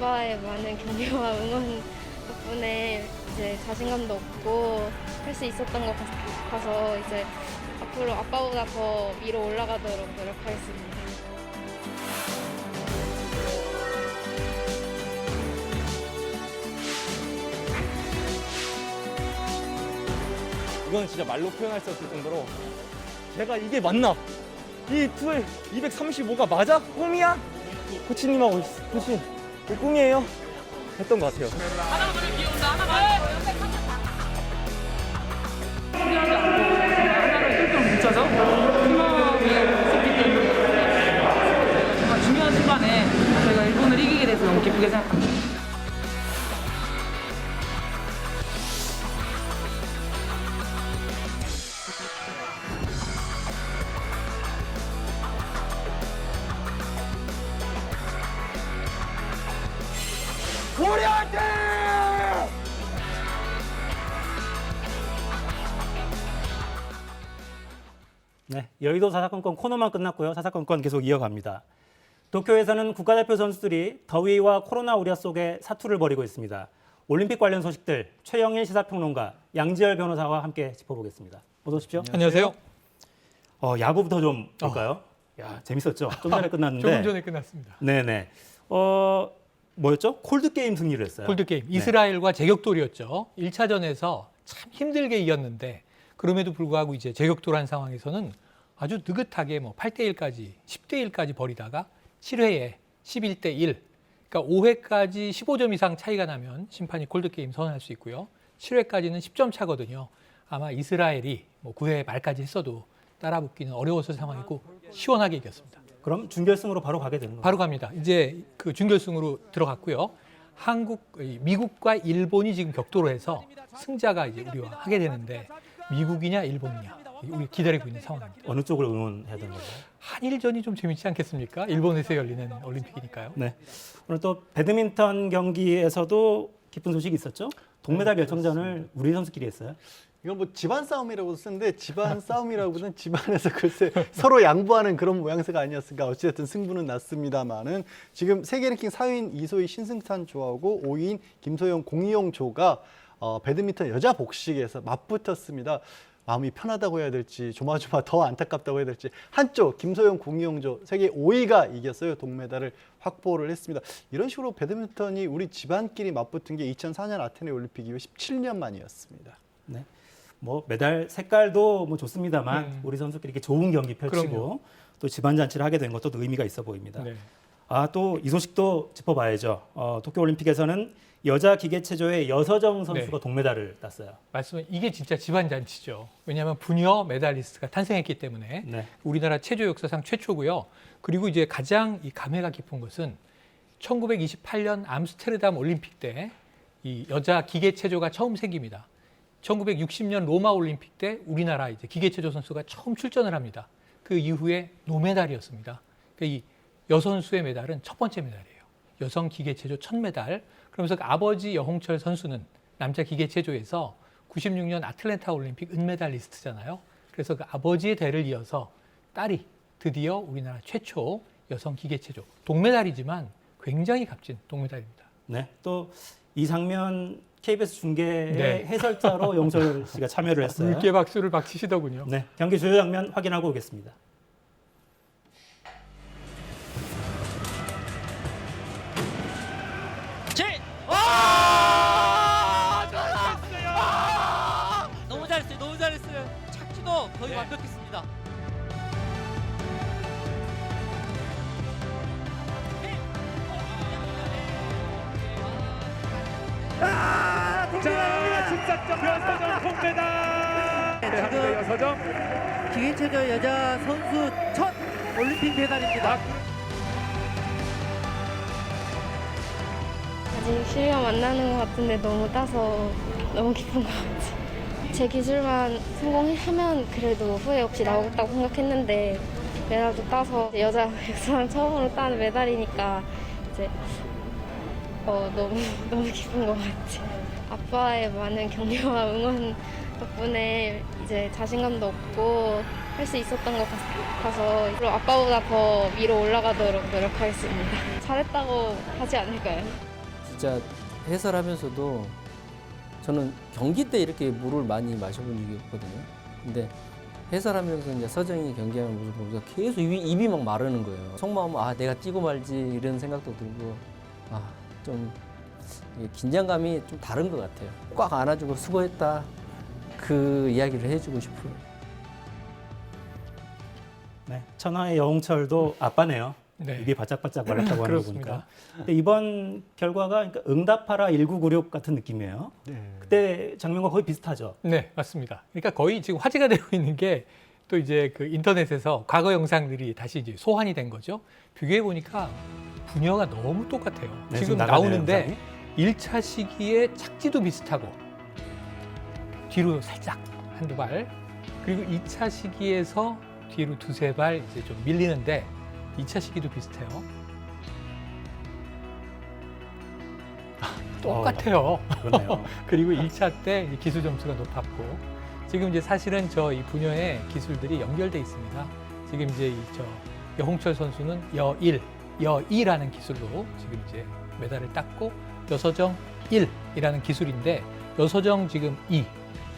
아빠의 많은 격려와 응원 덕분에 이제 자신감도 얻고 할 수 있었던 것 같아서 이제 앞으로 아빠보다 더 위로 올라가도록 노력하겠습니다. 이건 진짜 말로 표현할 수 없을 정도로 제가 이게 맞나? 이 투엘 235가 맞아? 꿈이야? 코치님하고 코치 이거 꿈이에요? 했던 것 같아요. 하나가 너무 귀여운다. 하나가 하나를 똘똘 뭉쳐서 팀워크가 있었기 때문에 정말 중요한 순간에 저희가 일본을 이기게 돼서 너무 기쁘게 생각합니다. 우리 화이팅! 네, 여의도 사사건건 코너만 끝났고요. 사사건건 계속 이어갑니다. 도쿄에서는 국가대표 선수들이 더위와 코로나 우려 속에 사투를 벌이고 있습니다. 올림픽 관련 소식들 최영일 시사평론가, 양지열 변호사와 함께 짚어보겠습니다. 어서 오십시오. 안녕하세요. 야구부터 좀 볼까요? 야, 재밌었죠? 좀 전에 끝났는데. 조금 전에 끝났습니다. 네네. 뭐였죠? 콜드게임 승리를 했어요. 콜드게임. 네. 이스라엘과 제격돌이었죠. 1차전에서 참 힘들게 이겼는데 그럼에도 불구하고 이제 제격돌 한 상황에서는 아주 느긋하게 뭐 8대1까지 10대1까지 벌이다가 7회에 11대1. 그러니까 5회까지 15점 이상 차이가 나면 심판이 콜드게임 선언할 수 있고요. 7회까지는 10점 차거든요. 아마 이스라엘이 뭐 9회 말까지 했어도 따라붙기는 어려웠을 상황이고 시원하게 이겼습니다. 그럼 준결승으로 바로 가게 되는 거예요? 바로 갑니다. 이제 그 준결승으로 들어갔고요. 미국과 일본이 지금 격돌을 해서 승자가 이제 우리와 하게 되는데 미국이냐 일본이냐 우리 기다리고 있는 상황입니다. 어느 쪽을 응원해야 되는 거예요? 한일전이 좀 재밌지 않겠습니까? 일본에서 열리는 올림픽이니까요. 네. 오늘 또 배드민턴 경기에서도 기쁜 소식이 있었죠? 동메달 결정전을 우리 선수끼리 했어요. 이건 뭐 집안 싸움이라고 쓰는데 집안 싸움이라고는 집안에서 글쎄 서로 양보하는 그런 모양새가 아니었을까. 어찌됐든 승부는 났습니다만은 지금 세계 랭킹 4위인 이소희 신승찬 조하고 5위인 김소영 공이용 조가 배드민턴 여자 복식에서 맞붙었습니다. 마음이 편하다고 해야 될지 조마조마 더 안타깝다고 해야 될지 한쪽 김소영 공이용조 세계 5위가 이겼어요. 동메달을 확보를 했습니다. 이런 식으로 배드민턴이 우리 집안끼리 맞붙은 게 2004년 아테네 올림픽 이후 17년 만이었습니다. 네. 뭐 메달 색깔도 뭐 좋습니다만 우리 선수끼리 이렇게 좋은 경기 펼치고 그럼요. 또 집안 잔치를 하게 된 것도 또 의미가 있어 보입니다. 네. 또 이 소식도 짚어봐야죠. 도쿄올림픽에서는 여자 기계체조의 여서정 선수가 네. 동메달을 땄어요. 말씀은 이게 진짜 집안 잔치죠. 왜냐하면 부녀 메달리스트가 탄생했기 때문에 네. 우리나라 체조 역사상 최초고요. 그리고 이제 가장 이 감회가 깊은 것은 1928년 암스테르담 올림픽 때 이 여자 기계체조가 처음 생깁니다. 1960년 로마 올림픽 때 우리나라 이제 기계체조 선수가 처음 출전을 합니다. 그 이후에 노메달이었습니다. 그러니까 이 여선수의 메달은 첫 번째 메달이에요. 여성 기계체조 첫 메달. 그러면서 그 아버지 여홍철 선수는 남자 기계체조에서 96년 아틀랜타 올림픽 은메달리스트잖아요. 그래서 그 아버지의 대를 이어서 딸이 드디어 우리나라 최초 여성 기계체조 동메달이지만 굉장히 값진 동메달입니다. 네. 또 이 장면 KBS 중계의 네. 해설자로 영철 씨가 참여를 했어요. 물개 박수를 막 치시더군요. 네. 경기 주요 장면 확인하고 오겠습니다. 너무 잘했어요. 너무 잘했어요. 착지도 거의 완벽했습니다. 자, 직접적 여서정 동메달! 네, 한국의 여서정. 기계체조 여자 선수 첫 올림픽 메달입니다. 아직 실력 만나는 것 같은데 너무 따서 너무 기쁜 것 같아요. 제 기술만 성공하면 그래도 후회 없이 나오겠다고 생각했는데 메달도 따서 여자 역사상 처음으로 따는 메달이니까 이제 너무 기쁜 것 같아요. 아빠의 많은 격려와 응원 덕분에 이제 자신감도 얻고 할 수 있었던 것 같아서 앞으로 아빠보다 더 위로 올라가도록 노력하겠습니다. 잘했다고 하지 않을까요? 진짜 해설하면서도 저는 경기 때 이렇게 물을 많이 마셔본 적이 없거든요. 근데 해설하면서 이제 서정이 경기하는 모습을 보면서 계속 입이 막 마르는 거예요. 속마음은 내가 뛰고 말지 이런 생각도 들고 좀 긴장감이 좀 다른 것 같아요. 꽉 안아주고 수고했다 그 이야기를 해주고 싶어요. 네, 천하의 여홍철도 아빠네요. 네. 입이 바짝바짝 말랐다고 하는 거 그렇습니다. 보니까. 근데 이번 결과가 그러니까 응답하라 1996 같은 느낌이에요. 네. 그때 장면과 거의 비슷하죠. 네, 맞습니다. 그러니까 거의 지금 화제가 되고 있는 게 또 이제 그 인터넷에서 과거 영상들이 다시 이제 소환이 된 거죠. 비교해 보니까 분야가 너무 똑같아요. 네, 지금 나가네요, 나오는데 1차 시기에 착지도 비슷하고 뒤로 살짝 한두 발, 그리고 2차 시기에서 뒤로 두세 발 이제 좀 밀리는데 2차 시기도 비슷해요. 똑같아요. 그러네요. 그리고 1차 때 이제 기술 점수가 높았고, 지금 이제 사실은 저 이 부녀의 기술들이 연결돼 있습니다. 지금 이제 저 여홍철 선수는 여이라는 기술로 지금 이제 메달을 땄고, 여서정 1이라는 기술인데 여서정 지금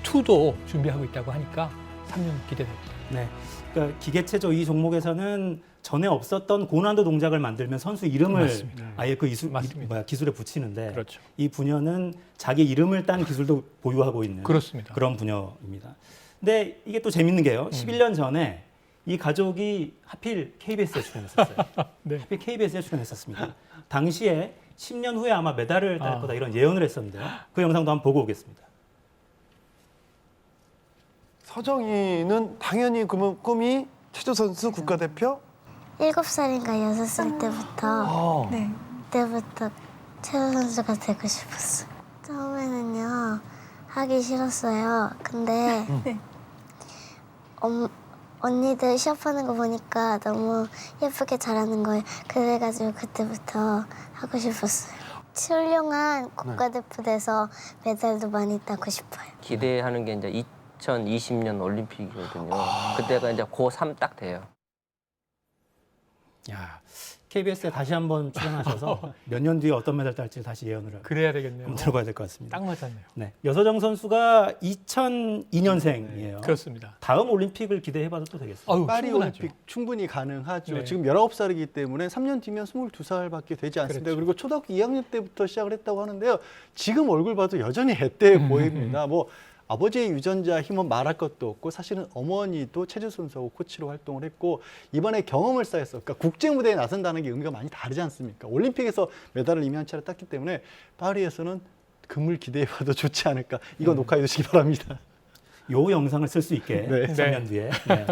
2도 준비하고 있다고 하니까 3년 기대됩니다. 네, 그러니까 기계체조 이 종목에서는 전에 없었던 고난도 동작을 만들면 선수 이름을 맞습니다. 아예 그 맞습니다. 기술에 붙이는데 그렇죠. 이 부녀는 자기 이름을 딴 기술도 보유하고 있는 그렇습니다. 그런 부녀입니다. 근데 이게 또 재밌는 게요. 11년 전에 이 가족이 하필 KBS에 출연했었어요. 네. 하필 KBS에 출연했었습니다. 당시에 10년 후에 아마 메달을 딸 거다 이런 예언을 했었는데요. 그 영상도 한번 보고 오겠습니다. 서정이는 당연히 그러면 꿈이 체조 선수 국가대표? 7살인가 6살 때부터 네. 그때부터 체조 선수가 되고 싶었어요. 처음에는요 하기 싫었어요. 근데 언니들 시합하는 거 보니까 너무 예쁘게 잘하는 거예요. 그래가지고 그때부터 하고 싶었어요. 훌륭한 국가대표 돼서 메달도 많이 따고 싶어요. 기대하는 게 이제 2020년 올림픽이거든요. 그때가 이제 고3 딱 돼요. 야, KBS에 다시 한번 출연하셔서 몇 년 뒤에 어떤 메달 딸지 다시 예언을 그래야 되겠네요. 한번 들어봐야 될 것 같습니다. 딱 맞았네요. 네, 여서정 선수가 2002년생이에요. 그렇습니다. 다음 올림픽을 기대해봐도 또 되겠어요. 파리 충분하죠. 올림픽 충분히 가능하죠. 네. 지금 19살이기 때문에 3년 뒤면 22살밖에 되지 않습니다. 그렇죠. 그리고 초등학교 2학년 때부터 시작을 했다고 하는데요. 지금 얼굴 봐도 여전히 애때해 보입니다. 뭐 아버지의 유전자 힘은 말할 것도 없고 사실은 어머니도 체조 선수하고 코치로 활동을 했고 이번에 경험을 쌓였어. 그러니까 국제 무대에 나선다는 게 의미가 많이 다르지 않습니까? 올림픽에서 메달을 이면차례 땄기 때문에 파리에서는 금을 기대해봐도 좋지 않을까. 이거 녹화해 주시기 바랍니다. 요 영상을 쓸 수 있게 네. 3년 뒤에. 네.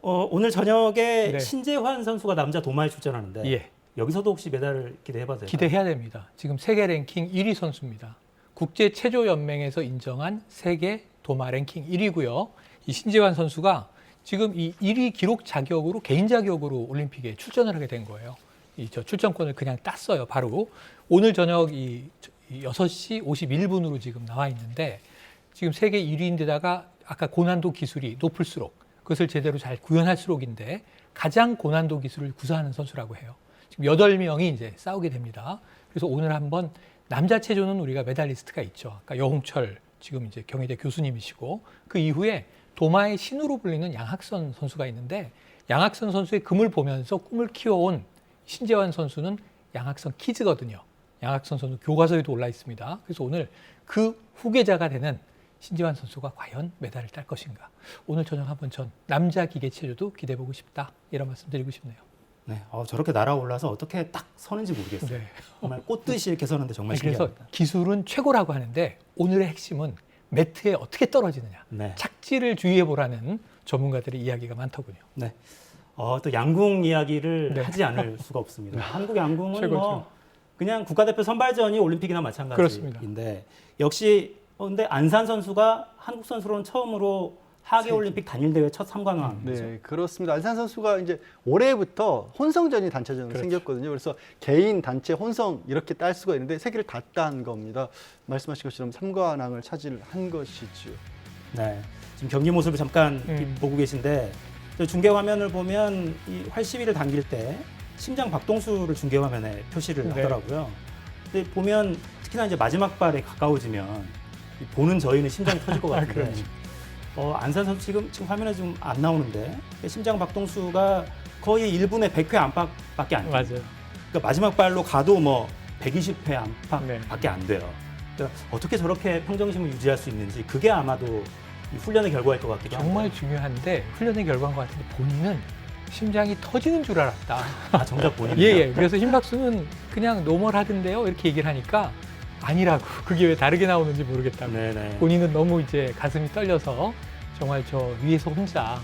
오늘 저녁에 네. 신재환 선수가 남자 도마에 출전하는데 예. 여기서도 혹시 메달을 기대해봐도 될까요? 기대해야 됩니다. 지금 세계 랭킹 1위 선수입니다. 국제 체조 연맹에서 인정한 세계 도마 랭킹 1위고요. 이 신재환 선수가 지금 이 1위 기록 자격으로 개인 자격으로 올림픽에 출전을 하게 된 거예요. 이 출전권을 그냥 땄어요. 바로 오늘 저녁 이 6시 51분으로 지금 나와 있는데 지금 세계 1위인데다가 아까 고난도 기술이 높을수록 그것을 제대로 잘 구현할수록인데 가장 고난도 기술을 구사하는 선수라고 해요. 지금 8명이 이제 싸우게 됩니다. 그래서 오늘 한번 남자 체조는 우리가 메달리스트가 있죠. 아까 여홍철 지금 이제 경희대 교수님이시고 그 이후에 도마의 신으로 불리는 양학선 선수가 있는데 양학선 선수의 금을 보면서 꿈을 키워온 신재환 선수는 양학선 키즈거든요. 양학선 선수 교과서에도 올라 있습니다. 그래서 오늘 그 후계자가 되는 신재환 선수가 과연 메달을 딸 것인가. 오늘 저녁 한번 전 남자 기계 체조도 기대해보고 싶다. 이런 말씀 드리고 싶네요. 네, 저렇게 날아올라서 어떻게 딱 서는지 모르겠어요. 네. 정말 꽃듯이 이렇게 서는데 정말 그래서 신기합니다. 기술은 최고라고 하는데 오늘의 핵심은 매트에 어떻게 떨어지느냐. 네. 착지를 주의해보라는 전문가들의 이야기가 많더군요. 네. 또 양궁 이야기를 네. 하지 않을 수가 없습니다. 한국 양궁은 최고죠. 뭐 그냥 국가대표 선발전이 올림픽이나 마찬가지인데 역시 근데 안산 선수가 한국 선수로는 처음으로 하계 올림픽 단일 대회 첫 3관왕이죠. 네, 그렇습니다. 안산 선수가 이제 올해부터 혼성전이 단체전으로 그렇죠. 생겼거든요. 그래서 개인, 단체, 혼성 이렇게 딸 수가 있는데 세 개를 다 딴 겁니다. 말씀하신 것처럼 3관왕을 차지한 것이죠. 네, 지금 경기 모습을 잠깐 보고 계신데 중계 화면을 보면 이 활시위를 당길 때 심장 박동수를 중계 화면에 표시를 네. 하더라고요. 근데 보면 특히나 이제 마지막 발에 가까워지면 보는 저희는 심장이 터질 것 같은데 그렇죠. 안산 선수 지금 화면에 좀 안 나오는데 심장 박동수가 거의 1분에 100회 안팎밖에 안 돼요. 맞아요. 그러니까 마지막 발로 가도 뭐 120회 네. 안팎밖에 안 돼요. 그러니까 어떻게 저렇게 평정심을 유지할 수 있는지 그게 아마도 이 훈련의 결과일 것 같기도 정말 한데. 중요한데 훈련의 결과인 것 같은데 본인은 심장이 터지는 줄 알았다. 아 정작 본인이 예. 그래서 심박수는 그냥 노멀하던데요 이렇게 얘기를 하니까 아니라고. 그게 왜 다르게 나오는지 모르겠다고. 네네. 본인은 너무 이제 가슴이 떨려서 정말 저 위에서 혼자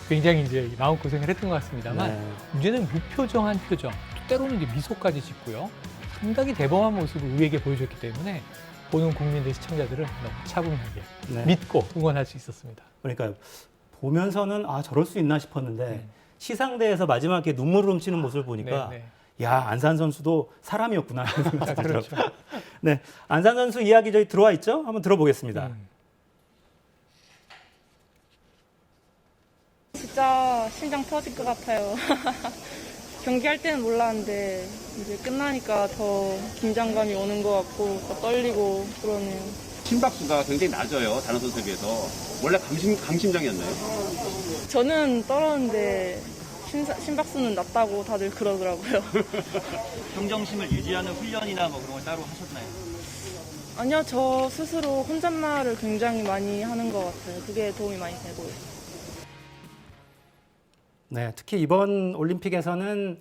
굉장히 이제 마음고생을 했던 것 같습니다만 네. 문제는 무표정한 표정, 또 때로는 이제 미소까지 짓고요. 상당히 대범한 모습을 우리에게 보여줬기 때문에 보는 국민들, 시청자들은 너무 차분하게 네. 믿고 응원할 수 있었습니다. 그러니까 보면서는 저럴 수 있나 싶었는데 시상대에서 마지막에 눈물을 훔치는 모습을 보니까 네. 야 안산 선수도 사람이었구나 이런 생각이 그렇죠. 들더라고요. 네, 안산 선수 이야기 저희 들어와 있죠? 한번 들어보겠습니다. 진짜 심장 터질 것 같아요. 경기할 때는 몰랐는데 이제 끝나니까 더 긴장감이 오는 것 같고 더 떨리고 그러네요. 심박수가 굉장히 낮아요. 다른 선수에 비해서. 원래 강심장이었나요? 저는 떨었는데 심박수는 낮다고 다들 그러더라고요. 평정심을 유지하는 훈련이나 뭐 그런 걸 따로 하셨나요? 아니요, 저 스스로 혼잣말을 굉장히 많이 하는 것 같아요. 그게 도움이 많이 되고요. 네, 특히 이번 올림픽에서는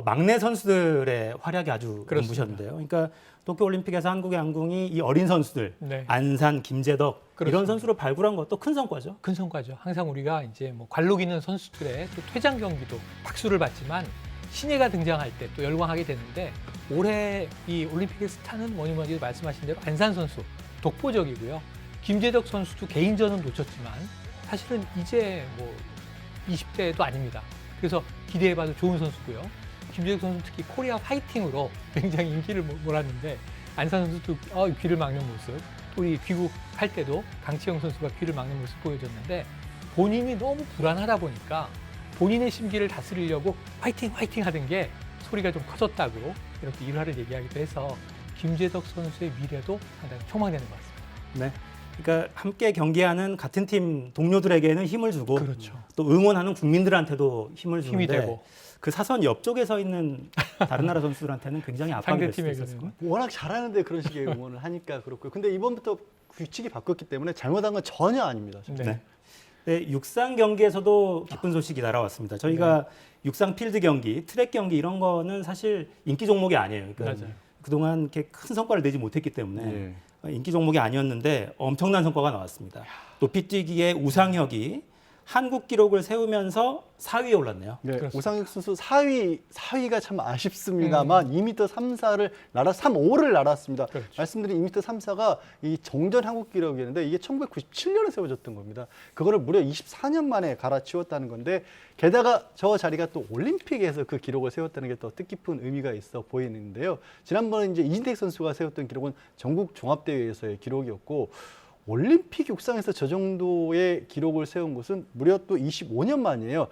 막내 선수들의 활약이 아주 그렇습니다. 눈부셨는데요. 그러니까 도쿄올림픽에서 한국의 양궁이 이 어린 선수들, 네. 안산, 김재덕 이런 그렇습니다. 선수를 발굴한 것도 큰 성과죠. 큰 성과죠. 항상 우리가 이제 뭐 관록 있는 선수들의 또 퇴장 경기도 박수를 받지만 신예가 등장할 때 또 열광하게 되는데 올해 이 올림픽의 스타는 뭐니 말씀하신 대로 안산 선수 독보적이고요. 김재덕 선수도 개인전은 놓쳤지만 사실은 이제 뭐 20대도 아닙니다. 그래서 기대해봐도 좋은 선수고요. 김재덕 선수 특히 코리아 파이팅으로 굉장히 인기를 몰았는데 안산 선수도 귀를 막는 모습, 또 우리 귀국할 때도 강치영 선수가 귀를 막는 모습 보여줬는데 본인이 너무 불안하다 보니까 본인의 심기를 다스리려고 화이팅 하던 게 소리가 좀 커졌다고 이렇게 일화를 얘기하기도 해서 김재덕 선수의 미래도 상당히 촉망되는 것 같습니다. 네. 그러니까 함께 경기하는 같은 팀 동료들에게는 힘을 주고 그렇죠. 또 응원하는 국민들한테도 힘을 힘이 주는데 되고. 그 사선 옆쪽에 서 있는 다른 나라 선수들한테는 굉장히 압박이 될 수도 있었을 거예요. 워낙 잘하는데 그런 식의 응원을 하니까 그렇고요. 근데 이번부터 규칙이 바뀌었기 때문에 잘못한 건 전혀 아닙니다. 네. 네, 육상 경기에서도 기쁜 소식이 날아왔습니다. 저희가 육상 필드 경기, 트랙 경기 이런 거는 사실 인기 종목이 아니에요. 그러니까 맞아요. 그동안 이렇게 큰 성과를 내지 못했기 때문에 인기 종목이 아니었는데 엄청난 성과가 나왔습니다. 높이뛰기의 우상혁이 한국 기록을 세우면서 4위에 올랐네요. 네, 우상혁 선수 4위가 참 아쉽습니다만 2m 34를 3.5를 날았습니다. 그렇죠. 말씀드린 2m 34가 이 정전 한국 기록이었는데 이게 1997년에 세워졌던 겁니다. 그거를 무려 24년 만에 갈아치웠다는 건데 게다가 저 자리가 또 올림픽에서 그 기록을 세웠다는 게 더 뜻깊은 의미가 있어 보이는데요. 지난번에 이제 이진택 선수가 세웠던 기록은 전국 종합대회에서의 기록이었고 올림픽 육상에서 저 정도의 기록을 세운 것은 무려 또 25년 만이에요.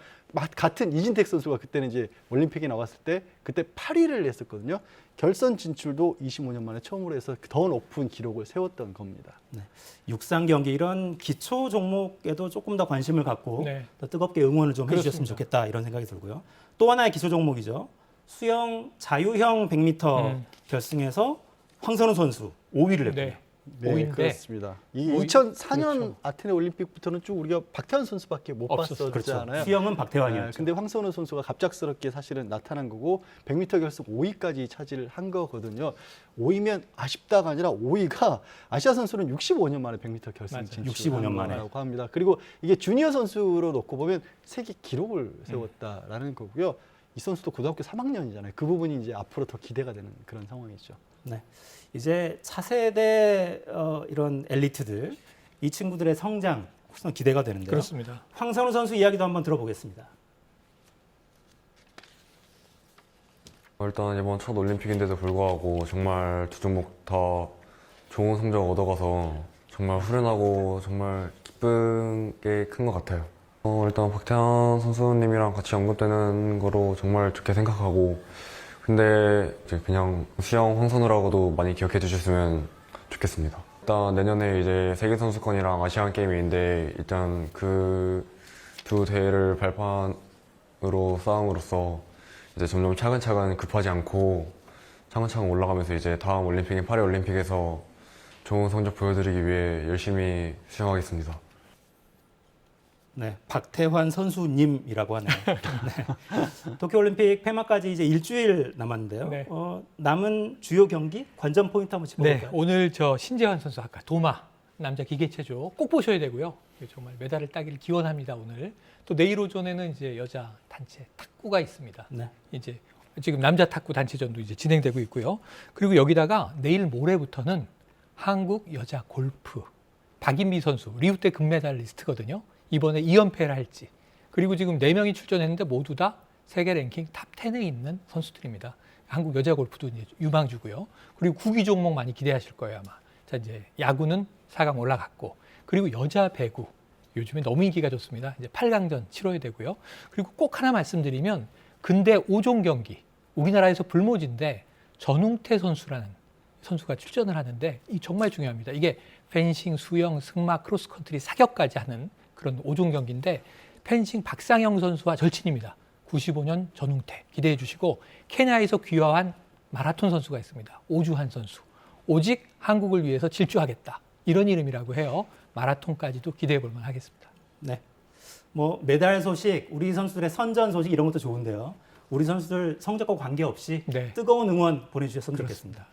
같은 이진택 선수가 그때는 이제 올림픽에 나왔을 때 그때 8위를 했었거든요. 결선 진출도 25년 만에 처음으로 해서 더 높은 기록을 세웠던 겁니다. 네. 육상 경기 이런 기초 종목에도 조금 더 관심을 갖고 네. 더 뜨겁게 응원을 좀 해주셨으면 그렇습니다. 좋겠다 이런 생각이 들고요. 또 하나의 기초 종목이죠. 수영 자유형 100m 결승에서 황선우 선수 5위를 했고요. 네. 네, 5위인데 그렇습니다. 이 5위? 2004년 그렇죠. 아테네 올림픽부터는 쭉 우리가 박태환 선수밖에 못 없었어요. 봤었잖아요. 그렇죠. 수영은 박태환이었죠. 근데 황선우 선수가 갑작스럽게 사실은 나타난 거고 100m 결승 5위까지 차지를 한 거거든요. 5위면 아쉽다가 아니라 5위가 아시아 선수는 65년 만에 100m 결승 맞아요. 진출한 65년 만에. 거라고 합니다. 그리고 이게 주니어 선수로 놓고 보면 세계 기록을 세웠다라는 거고요. 이 선수도 고등학교 3학년이잖아요. 그 부분이 이제 앞으로 더 기대가 되는 그런 상황이죠. 네. 이제 차세대 이런 엘리트들 이 친구들의 성장 훨씬 기대가 되는데요. 그렇습니다. 황선우 선수 이야기도 한번 들어보겠습니다. 일단 이번 첫 올림픽인데도 불구하고 정말 두 종목 다 좋은 성적 얻어가서 정말 후련하고 정말 기쁜 게 큰 것 같아요. 일단 박태환 선수님이랑 같이 언급되는 거로 정말 좋게 생각하고 근데 이제 그냥 수영 황선우라고도 많이 기억해 주셨으면 좋겠습니다. 일단 내년에 이제 세계선수권이랑 아시안게임인데 일단 그 두 대회를 발판으로 쌓음으로써 이제 점점 차근차근 급하지 않고 차근차근 올라가면서 이제 다음 올림픽인 파리 올림픽에서 좋은 성적 보여드리기 위해 열심히 수영하겠습니다. 네, 박태환 선수님이라고 하네요. 네. 도쿄올림픽 폐막까지 이제 일주일 남았는데요. 네. 남은 주요 경기 관전 포인트 한번 짚어볼까요? 네, 오늘 저 신재환 선수 아까 도마 남자 기계체조 꼭 보셔야 되고요. 정말 메달을 따기를 기원합니다. 오늘 또 내일 오전에는 이제 여자 단체 탁구가 있습니다. 네. 이제 지금 남자 탁구 단체전도 이제 진행되고 있고요. 그리고 여기다가 내일 모레부터는 한국 여자 골프 박인비 선수 리우 때 금메달리스트거든요. 이번에 2연패를 할지. 그리고 지금 4명이 출전했는데 모두 다 세계 랭킹 탑 10에 있는 선수들입니다. 한국 여자 골프도 이제 유망주고요. 그리고 구기 종목 많이 기대하실 거예요, 아마. 자, 이제 야구는 4강 올라갔고, 그리고 여자 배구 요즘에 너무 인기가 좋습니다. 이제 8강전 치러야 되고요. 그리고 꼭 하나 말씀드리면 근대 5종 경기 우리나라에서 불모지인데 전웅태 선수라는 선수가 출전을 하는데 이 정말 중요합니다. 이게 펜싱, 수영, 승마, 크로스컨트리, 사격까지 하는 그런 5종 경기인데 펜싱 박상영 선수와 절친입니다. 95년 전웅태 기대해 주시고 케냐에서 귀화한 마라톤 선수가 있습니다. 오주환 선수. 오직 한국을 위해서 질주하겠다. 이런 이름이라고 해요. 마라톤까지도 기대해 볼 만하겠습니다. 네. 뭐 메달 소식, 우리 선수들의 선전 소식 이런 것도 좋은데요. 우리 선수들 성적과 관계없이 뜨거운 응원 보내주셨으면 좋겠습니다.